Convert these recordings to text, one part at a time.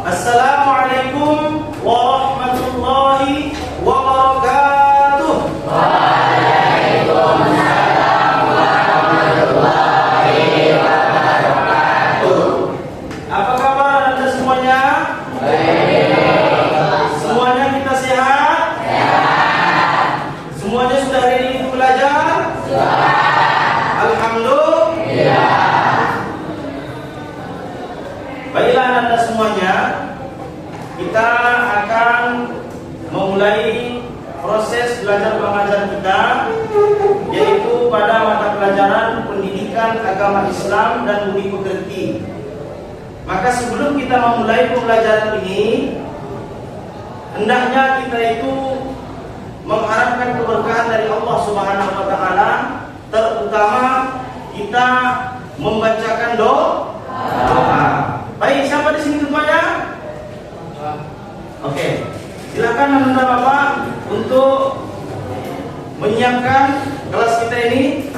Assalamualaikum warahmatullahi wabarakatuh. Waalaikumsalam warahmatullahi wabarakatuh. Apa kabar Anda semuanya? Baik. Semuanya kita sehat? Sehat. Semuanya sudah ready untuk belajar? Sudah. Alhamdulillah. Baiklah Anda semuanya, kita akan memulai proses belajar mengajar kita, yaitu pada mata pelajaran pendidikan agama Islam dan budi pekerti. Maka sebelum kita memulai pembelajaran ini, hendaknya kita itu mengharapkan keberkahan dari Allah Subhanahu wa taala, terutama kita membacakan doa. Baik, siapa di sini semuanya? Oke. Silakan Anda Bapak untuk menyiapkan kelas kita ini.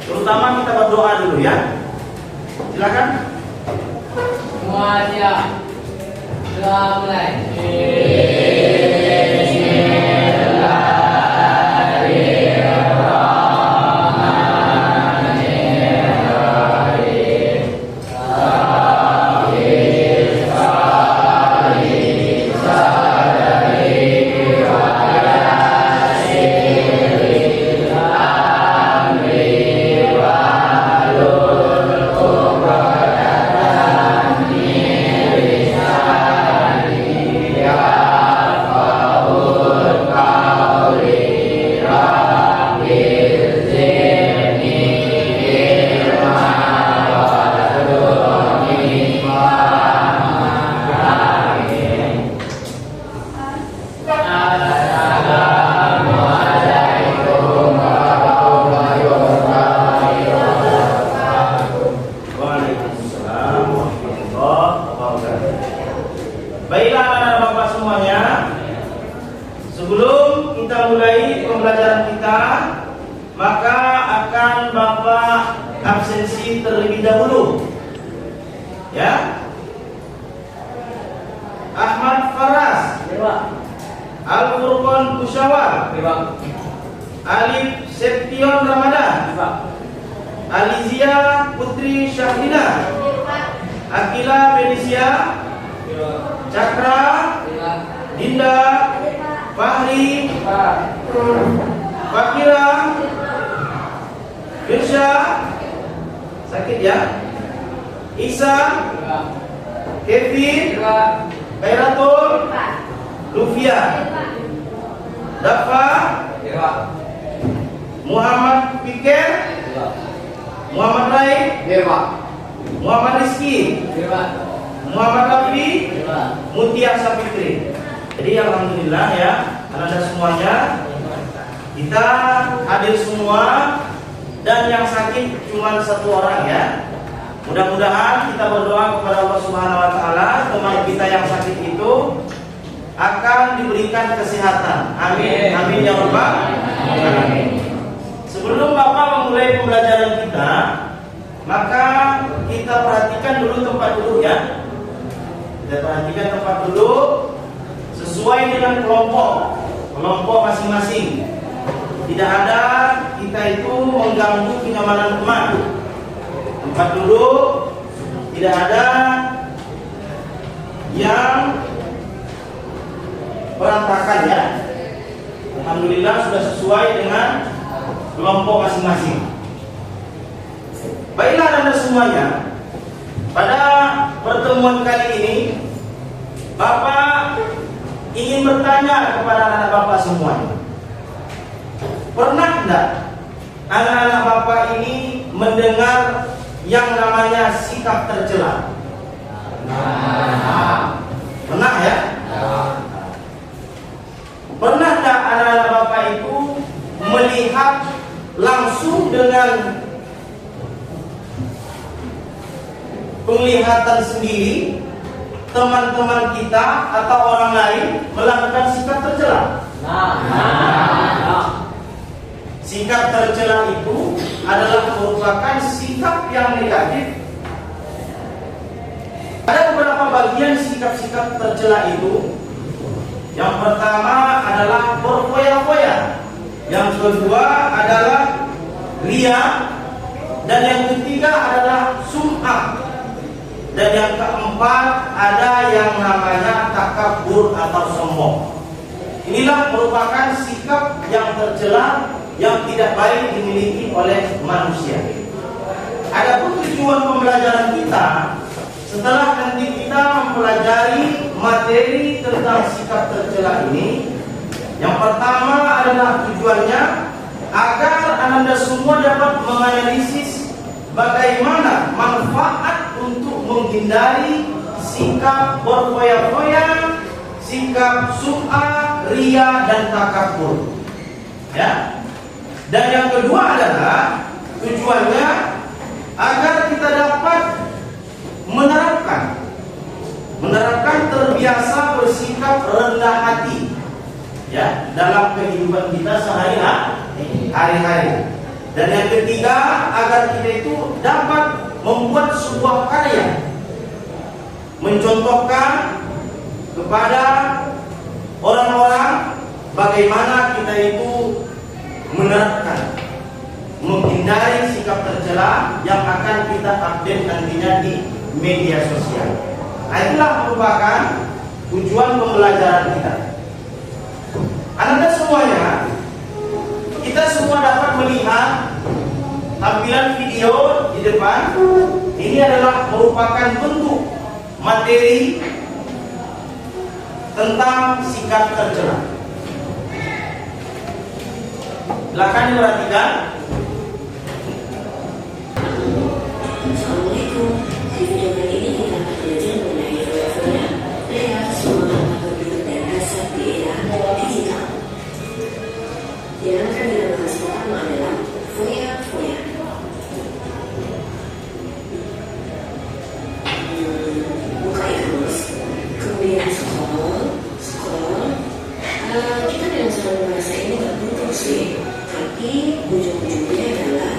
Terutama kita berdoa dulu ya. Silakan. Semua siap. Sudah mulai. Baiklah anak-anak Bapak semuanya, sebelum kita mulai pembelajaran kita, maka akan Bapak absensi terlebih dahulu. Ya. Ahmad Faras, Al-Furqan Kusyawar, Alif Seption Ramadan, Alizia Putri Syahrina, Akila Felicia, Cakra, Dinda, Fahri, Fakira, Firsya, sakit ya, Isa, Kevin, Kairatul, Lufia, Dafa, Muhammad Fikir, Muhammad Rai, Muhammad Rizki, Muhammad Rafi, Mutia Sapitri. Jadi alhamdulillah ya, anak-anak semuanya, kita hadir semua dan yang sakit cuma satu orang ya. Mudah-mudahan kita berdoa kepada Allah Subhanahu wa taala, teman kita yang sakit itu akan diberikan kesehatan. Amin. Amin ya rabbal alamin. Sebelum Bapak memulai pembelajaran kita, maka kita perhatikan dulu tempat duduk ya. Kita perhatikan tempat duduk sesuai dengan kelompok masing-masing. Tidak ada kita itu mengganggu kenyamanan teman. Tempat duduk tidak ada yang berantakan ya. Alhamdulillah sudah sesuai dengan kelompok masing-masing. Baiklah Anda semuanya, pada pertemuan kali ini Bapak ingin bertanya kepada anak-anak Bapak semuanya. Pernah tidak anak-anak Bapak ini mendengar yang namanya sikap tercela? Pernah ya? Pernah tidak anak-anak Bapak itu melihat langsung dengan penglihatan sendiri teman-teman kita atau orang lain melakukan sikap tercela? Sikap tercela itu adalah merupakan sikap yang negatif. Ada beberapa bagian sikap sikap tercela itu, yang pertama adalah berfoya-foya, yang kedua adalah ria, dan yang ketiga adalah sum'ah, dan yang keempat ada yang namanya takabur atau sombong. Inilah merupakan sikap yang tercela yang tidak baik dimiliki oleh manusia. Adapun tujuan pembelajaran kita, setelah nanti kita mempelajari materi tentang sikap tercela ini, yang pertama adalah tujuannya agar Anda semua dapat menganalisis bagaimana manfaat untuk menghindari sikap berfoya-foya, sikap sum'ah, ria, dan takabur. Ya. Dan yang kedua adalah tujuannya agar kita dapat menerapkan terbiasa bersikap rendah hati, ya, dalam kehidupan kita sehari-hari. Dan yang ketiga, agar kita itu dapat membuat sebuah karya, mencontohkan kepada orang-orang bagaimana kita itu menerapkan, menghindari sikap tercela yang akan kita update nantinya di media sosial. Nah, itulah merupakan tujuan pembelajaran kita. Anda semuanya, kita semua dapat melihat tampilan video di depan. Ini adalah merupakan bentuk materi tentang sikap tercela. Silakan diperhatikan. Assalamualaikum. Di video kali ini kita akan belajar mengenai foya-foya, ria, sum'ah, takabur, dan hasad di era digital. Yang akan kita bahas pertama adalah foya-foya. Buka e-commerce, kemudian scroll. Kita memang selalu merasa ini nggak penting sih, tapi ujung-ujungnya adalah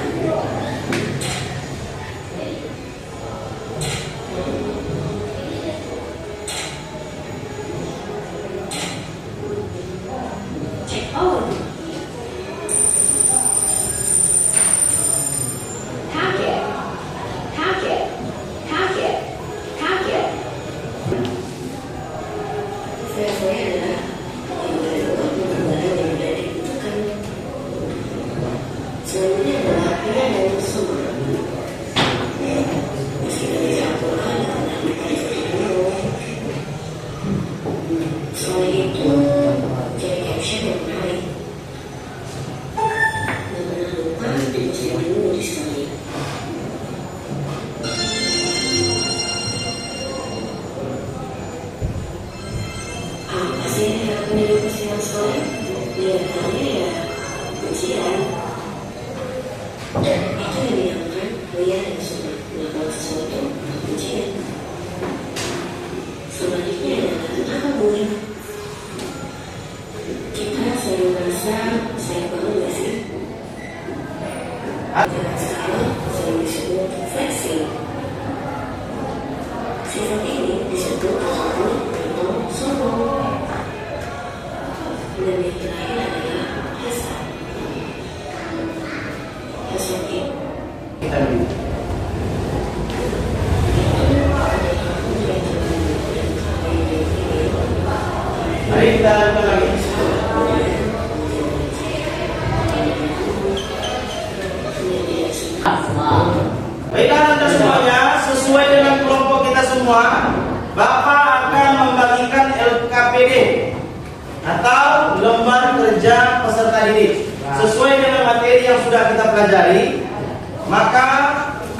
check out. Foya-foya adalah yang mudah dibutuhkan. Selanjutnya adalah ria dan sum'ah. Meski dari Al-Quran tentang buruk. Selain itu, cari caption yang menarik. Dan jangan lupa dibaca dulu di story. Apa sih yang harapkan dari postingan story? Lihatnya ya pujian. Itu yang dinamakan ria dan sum'ah, melakukan sesuatu untuk pujian. Selanjutnya adalah takabur. Kita sering merasa saya banget gak sih? Dan sekarang sering disebut flexing. Sifat ini disebut takabur atau sombong. Dan yang terakhir adalah hasad. Hasad ini Kita dulu. Mari kita lanjutkan lagi. Baiklah Anda semuanya, sesuai dengan kelompok kita semua, Bapak akan membagikan LKPD atau lembar kerja peserta didik sesuai dengan materi yang sudah kita pelajari. Maka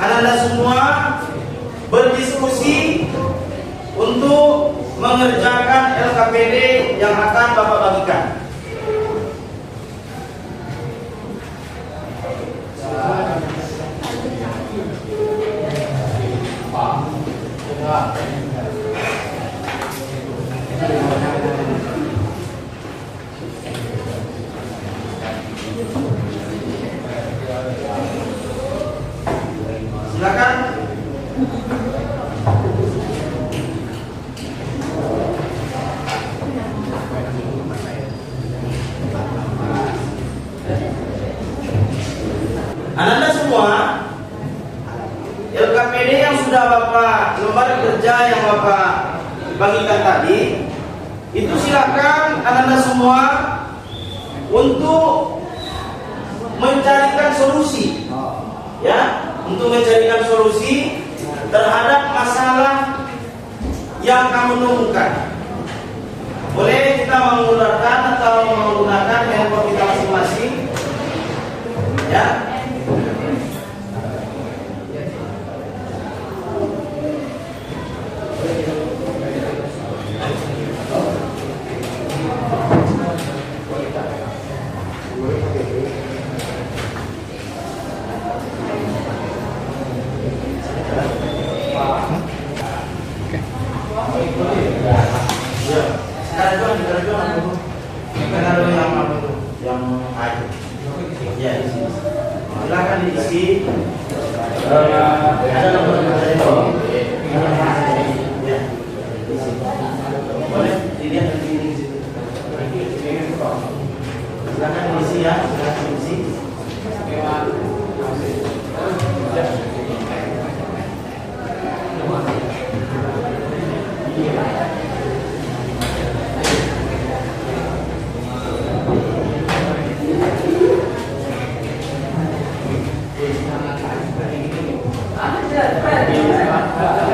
Anda semua berdiskusi untuk mengerjakan LKPD yang akan Bapak bagikan. Silakan. kerja yang Bapak bagikan tadi, itu silakan Anda semua untuk mencarikan solusi, ya, untuk mencarikan solusi terhadap masalah yang kamu temukan. Boleh kita menggunakan atau menggunakan handphone kita masing-masing, ya. Silakan diisi. Ada nomor telepon. Ya. Boleh dilihat di situ. Silakan diisi ya, silakan diisi.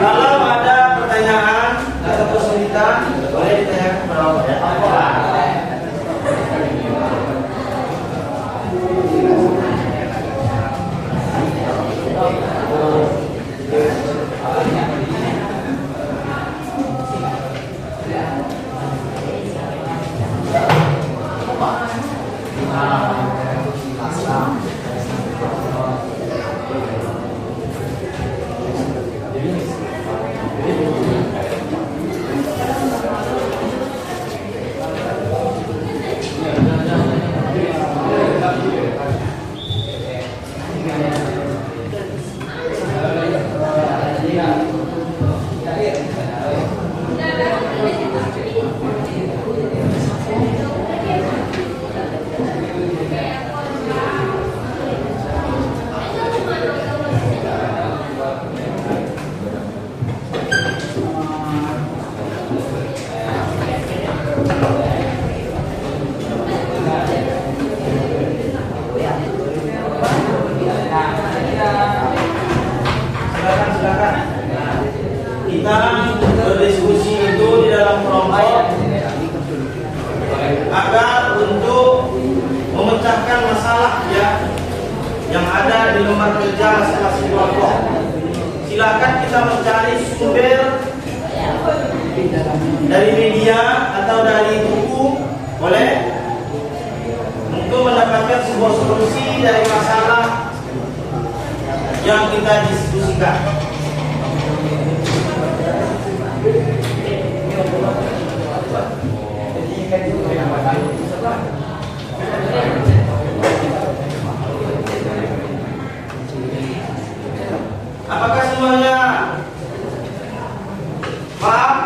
Kalau ada pertanyaan atau kesulitan, boleh ditanyakan kepada Bapak, ya. Silakan. Kita berdiskusi itu di dalam kelompok agar untuk memecahkan masalah, ya, yang ada di lembar kerja masing-masing kelompok. Silakan kita mencari sumber dari media atau dari buku, boleh, untuk mendapatkan sebuah solusi dari masalah yang kita diskusikan. Apakah semuanya paham?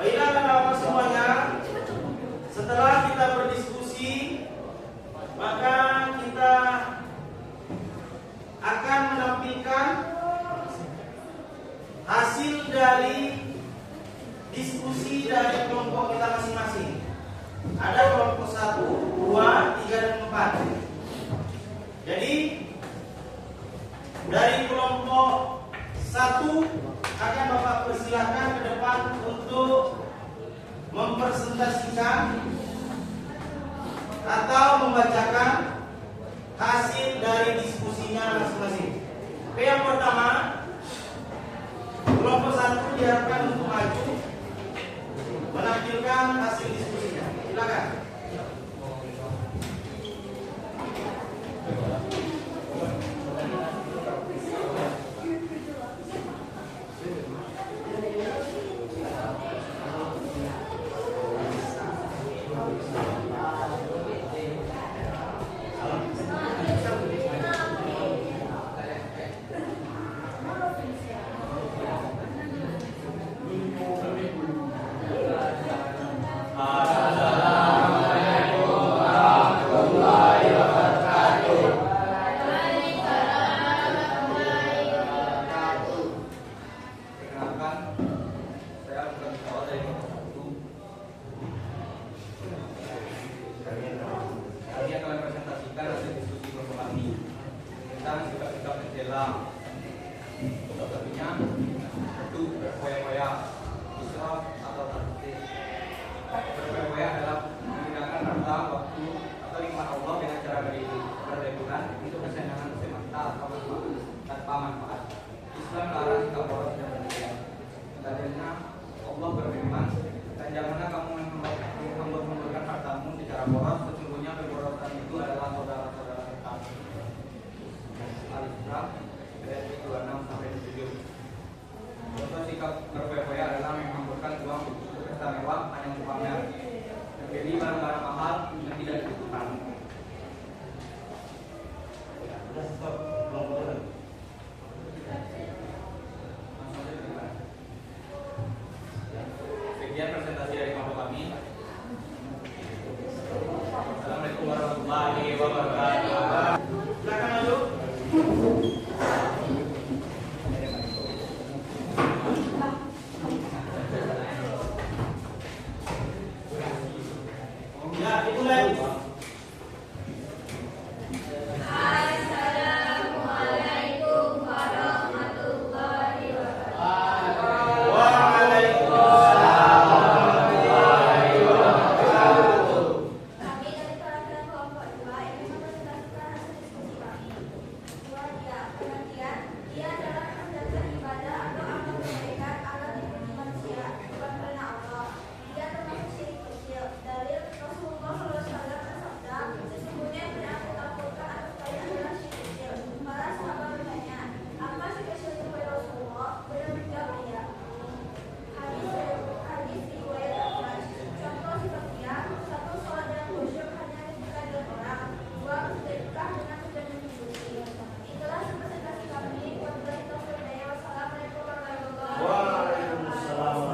Baiklah Bapak semuanya, setelah kita berdiskusi, maka kita akan menampilkan hasil dari diskusi dari kelompok kita masing-masing. Ada kelompok 1, 2, 3, dan 4. Jadi dari kelompok 1 akan Bapak persilahkan ke depan untuk mempresentasikan atau membacakan hasil dari diskusinya masing-masing. Oke, yang pertama, kelompok 1 diharapkan untuk maju menampilkan hasil diskusinya. Silakan. tentang sikap-sikap mencela. Contohnya itu berfoya-foya, israf atau tertib. Berfoya-foya adalah menggunakan harta, waktu atau nikmat Allah dengan cara berlebihan untuk kesenangan semata atau tanpa manfaat. Islam melarang sikap boros dan demikian. Dalilnya Allah berfirman, dan janganlah kamu menghambur-hamburkan hartamu secara boros, sesungguhnya pemborosan itu adalah saudara-saudara setan. Al-Isra ayat 26 sampai 27. Contoh sikap berfoya-foya adalah menghamburkan uang untuk pesta mewah hanya untuk pamer, membeli barang-barang mahal yang tidak dibutuhkan. Sudah stop, belum boleh. Sekian presentasi dari kelompok kami. Assalamualaikum warahmatullahi wabarakatuh. Silakan maju. Ya, dimulai. Assalamualaikum warahmatullahi wabarakatuh. Kami dari perwakilan kelompok 2 ingin mempresentasikan hasil diskusi kami. Pengertian, dia adalah mengerjakan ibadah atau amal kebaikan agar dipuji manusia, bukan karena Allah. Dia termasuk syirik kecil. Dalil Rasulullah SAW bersabda, sesungguhnya yang tidak aku takutkan atas kalian adalah syirik kecil. Para sahabat bertanya, apa syirik kecil itu wahai Rasulullah? Beliau menjawab, iya. Hadis riwayat Ahmad. Contoh sepertinya, 1 sholat dan khusyuk hanya ketika dilihat orang, 2 bersedekah dengan tujuan mencukupi. Itulah presentasi kami. Wabillahi taufiq wal hidayah. Wassalamualaikum warahmatullahi Waalaikumsalam.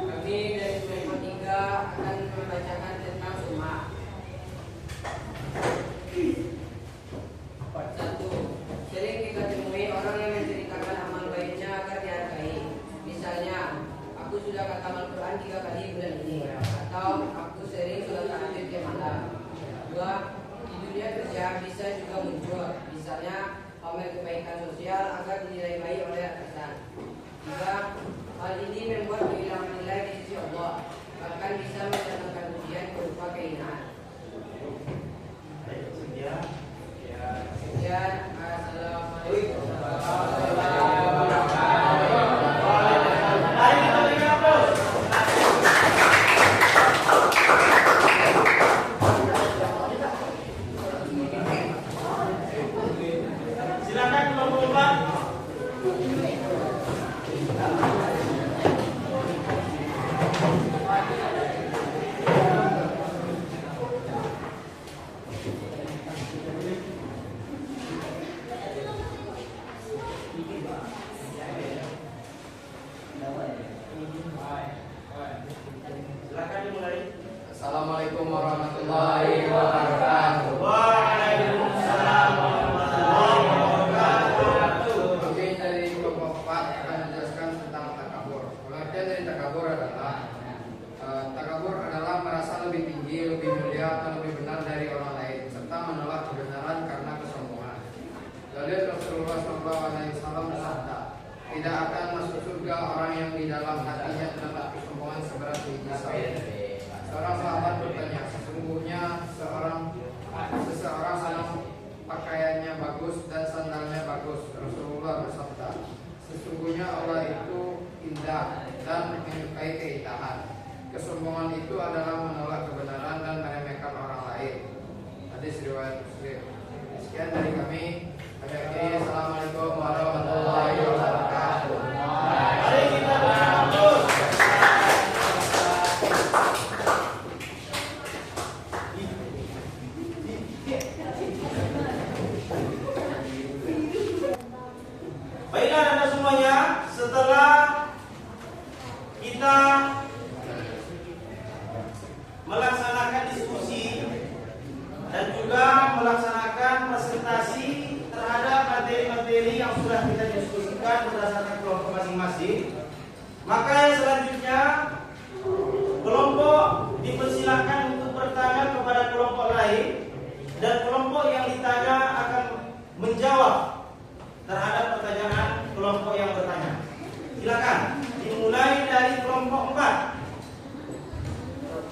Kami dari kelompok 3 akan membacakan tentang summa. Part 1. Sering kita temui orang yang menceritakan amal baiknya agar dihargai. Misalnya, aku sudah khatam Al-Quran 3 kali bulan ini, atau aku sering sholat tahajud tiap malam. 2. Di dunia kerja bisa juga muncul, misalnya pamer kebaikan sosial agar dinilai baik oleh atasan. 3. Hal ini membuat kehilangan nilai di sisi Allah, bahkan bisa mendatangkan ujian berupa kehinaan. Sekian. Sekian, assalamualaikum warahmatullahi Mari kita beri aplaus. Silakan kelompok 4. Silakan dimulai. Assalamualaikum warahmatullahi wabarakatuh. Waalaikumsalam warahmatullahi wabarakatuh. Kami dari kelompok 4 akan menjelaskan tentang takabur. Pengertian dari takabur adalah merasa lebih tinggi, lebih mulia atau lebih benar dari orang lain, serta menolak kebenaran karena kesombongan. Dalil Rasulullah SAW bersabda, tidak akan masuk surga orang yang di dalam hatinya terdapat kesombongan seberat biji sawi. Seorang sahabat bertanya, sesungguhnya seorang hadis riwayat Muslim. Sekian dari kami. Assalamualaikum warahmatullahi wabarakatuh. Mari kita berkumpul. Baiklah Anda semuanya, setelah kita melaksanakan diskusi dan juga melaksanakan presentasi terhadap materi-materi yang sudah kita diskusikan berdasarkan kelompok masing-masing, maka yang selanjutnya kelompok dipersilakan untuk bertanya kepada kelompok lain dan kelompok yang ditanya akan menjawab terhadap pertanyaan kelompok yang bertanya. Silakan dimulai dari kelompok 4.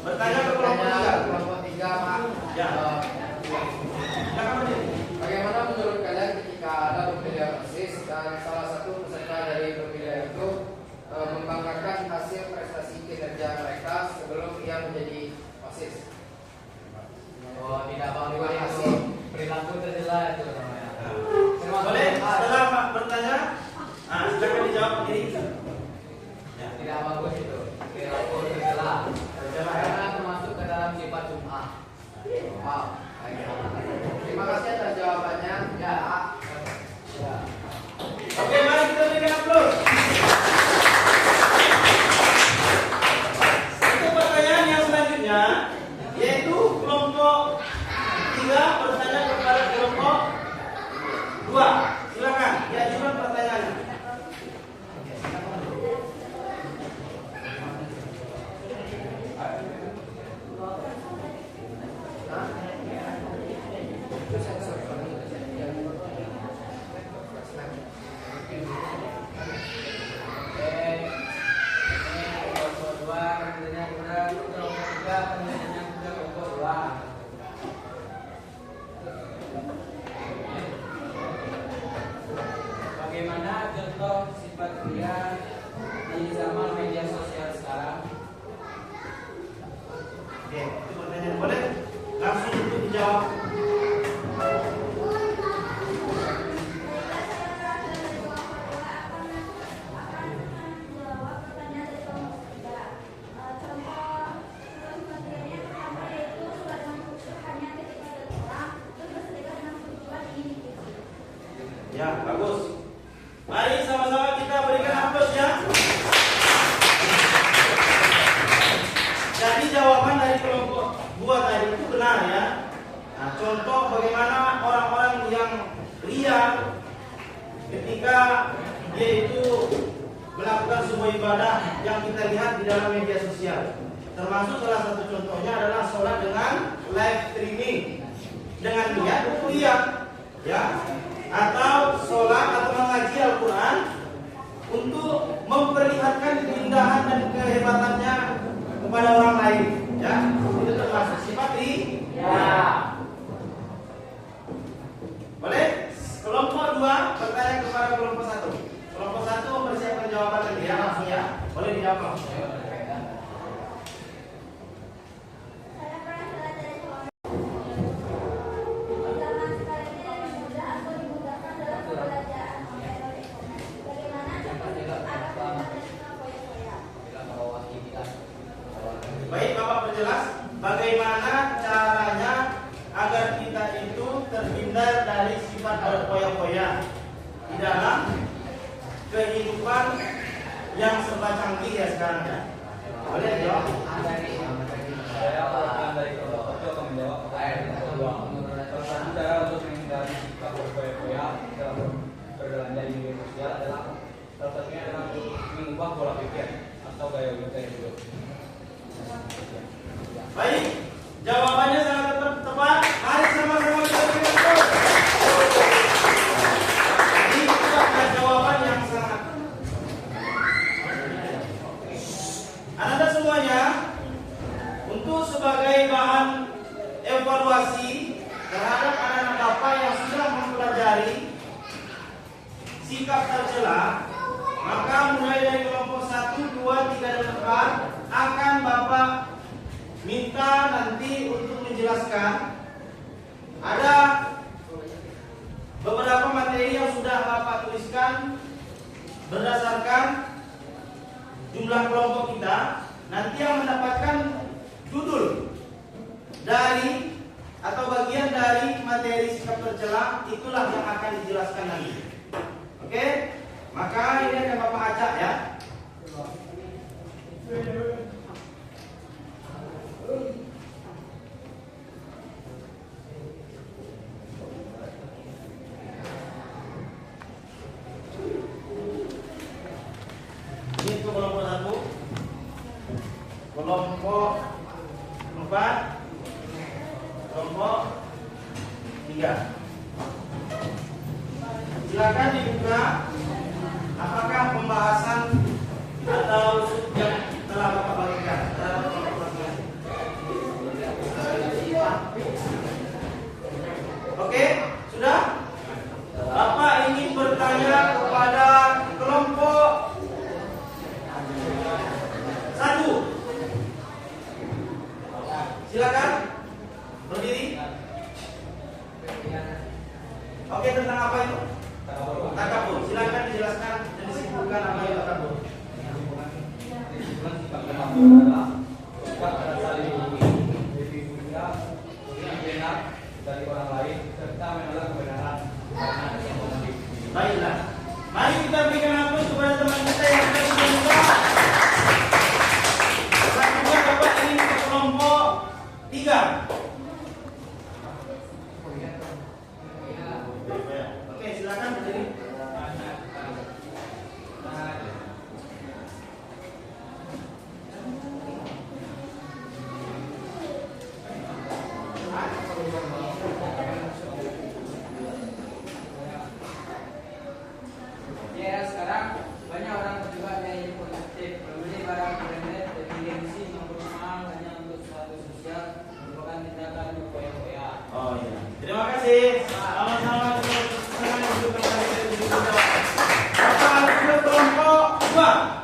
Bertanya ke kelompok 3. Kelompok 3, Pak. Ya. Silakan Pak. Bagaimana menurut kalian ketika ada pemilihan OSIS dan salah satu peserta dari pemilihan itu membanggakan hasil prestasi kinerja mereka sebelum ia menjadi OSIS? Oh, tidak bangga itu perilaku tercela itu namanya. Boleh setelah Pak bertanya, silakan dijawab sendiri. Ya. Tidak bagus itu perilaku tercela. Karena termasuk ke dalam sifat Jum'ah. Wow. Terima kasih atas jawabannya. Ya. Ya. Oke, mari kita berikan aplaus. Untuk pertanyaan yang selanjutnya, yaitu kelompok 3 bertanya kepada kelompok 2. Silakan diajukan pertanyaannya. Bagaimana contoh sifat pria di zaman media sosial sekarang? Oke, itu pertanyaan boleh langsung untuk dijawab. Ya, bagus. Mari sama-sama kita berikan aplaus ya. Jadi jawaban dari kelompok 2 tadi itu benar ya. Nah, contoh bagaimana orang-orang yang liar ketika dia itu melakukan sebuah ibadah yang kita lihat di dalam media sosial. Termasuk salah satu contohnya adalah sholat dengan live streaming dengan niat untuk lihat ya, atau sholat atau mengaji Al-Quran untuk memperlihatkan keindahan dan kehebatannya kepada orang lain ya. Itu termasuk sifat ya. Boleh? Kelompok 2 bertanya kepada kelompok 1. Kelompok 1 mempersiapkan jawaban lagi ya, langsung ya. Boleh dijawab langsung. Saya pernah belajar ekonomi. Zaman sekarang ini lebih mudah atau dimudahkan dalam pembelajaran materi ekonomi. Bagaimana contoh hidup agar tidak terkena foya-foya? Baik, Bapak perjelas bagaimana caranya agar kita itu terhindar dari sifat berfoya-foya di dalam kehidupan yang serba canggih ya sekarang ya. Boleh jawab? Saya akan dari kelompok itu akan menjawab salah satu cara untuk menghindari sikap berfoya-foya dalam berbelanja di media sosial adalah salah satunya adalah mengubah pola pikir atau gaya hidup. Baik, jawabannya sangat tepat. Mari sama-sama kita berikan aplaus. Jadi itu adalah jawaban yang sangat. Anda semuanya, untuk sebagai bahan evaluasi terhadap anak-anak Bapak yang sudah mempelajari sikap tercela, maka mulai dari kelompok 1, 2, 3, dan 4 akan Bapak minta nanti untuk menjelaskan atau bagian dari materi sikap tercela itulah yang akan dijelaskan nanti. Oke? Maka ini akan Bapak ajak ya. Ini untuk kelompok 1, kelompok 4, kelompok 3. Silakan dibuka apakah pembahasan atau yang telah Bapak bagikan dalam kelompok masing-masing. Oke, sudah? Bapak ingin bertanya kepada kelompok 1. Silakan berdiri. Oke, tentang apa itu? Takabur. Silakan dijelaskan dan disimpulkan apa itu takabur. Dari orang lain serta menolak kebenaran karena ekonomi. Baiklah, mari kita berikan aplaus kepada teman kita yang sudah membuka. Selanjutnya Bapak ingin ke kelompok 3. Oke, silakan berdiri. Ya, sekarang banyak orang terjebak dari positif membeli barang branded demi gengsi maupun mahal hanya untuk status sosial merupakan tindakan berkoya-koya. Oh iya. Terima kasih. Sama-sama dengan menunjukkan kami dari Bapak harus ke kelompok 2.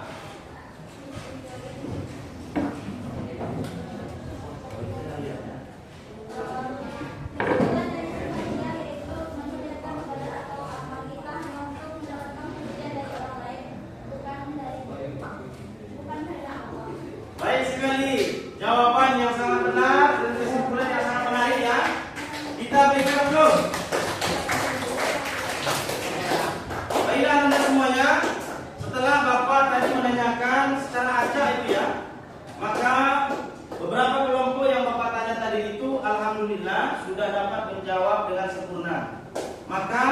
Baik sekali, jawaban yang sangat benar dan kesimpulan yang sangat menarik ya. Kita berikan aplaus. Baiklah Anda semuanya, setelah Bapak tadi menanyakan secara acak itu ya, maka beberapa kelompok yang Bapak tanya tadi itu alhamdulillah sudah dapat menjawab dengan sempurna. Maka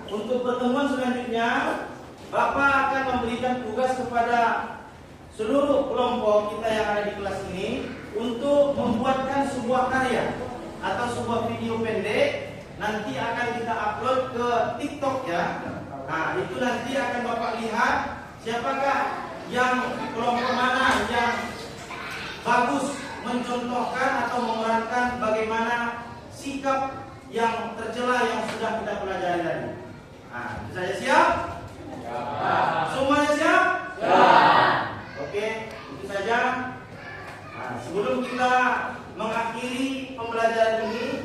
untuk pertemuan selanjutnya Bapak akan memberikan tugas kepada seluruh kelompok kita yang ada di kelas ini untuk membuatkan sebuah karya atau sebuah video pendek, nanti akan kita upload ke TikTok ya. Nah, itu nanti akan Bapak lihat siapakah yang kelompok mana yang bagus mencontohkan atau memerankan bagaimana sikap yang tercela yang sudah kita pelajari tadi. Nah, itu saja siap? Ya. Semuanya siap? Ya. Oke, itu saja. Nah, sebelum kita mengakhiri pembelajaran ini,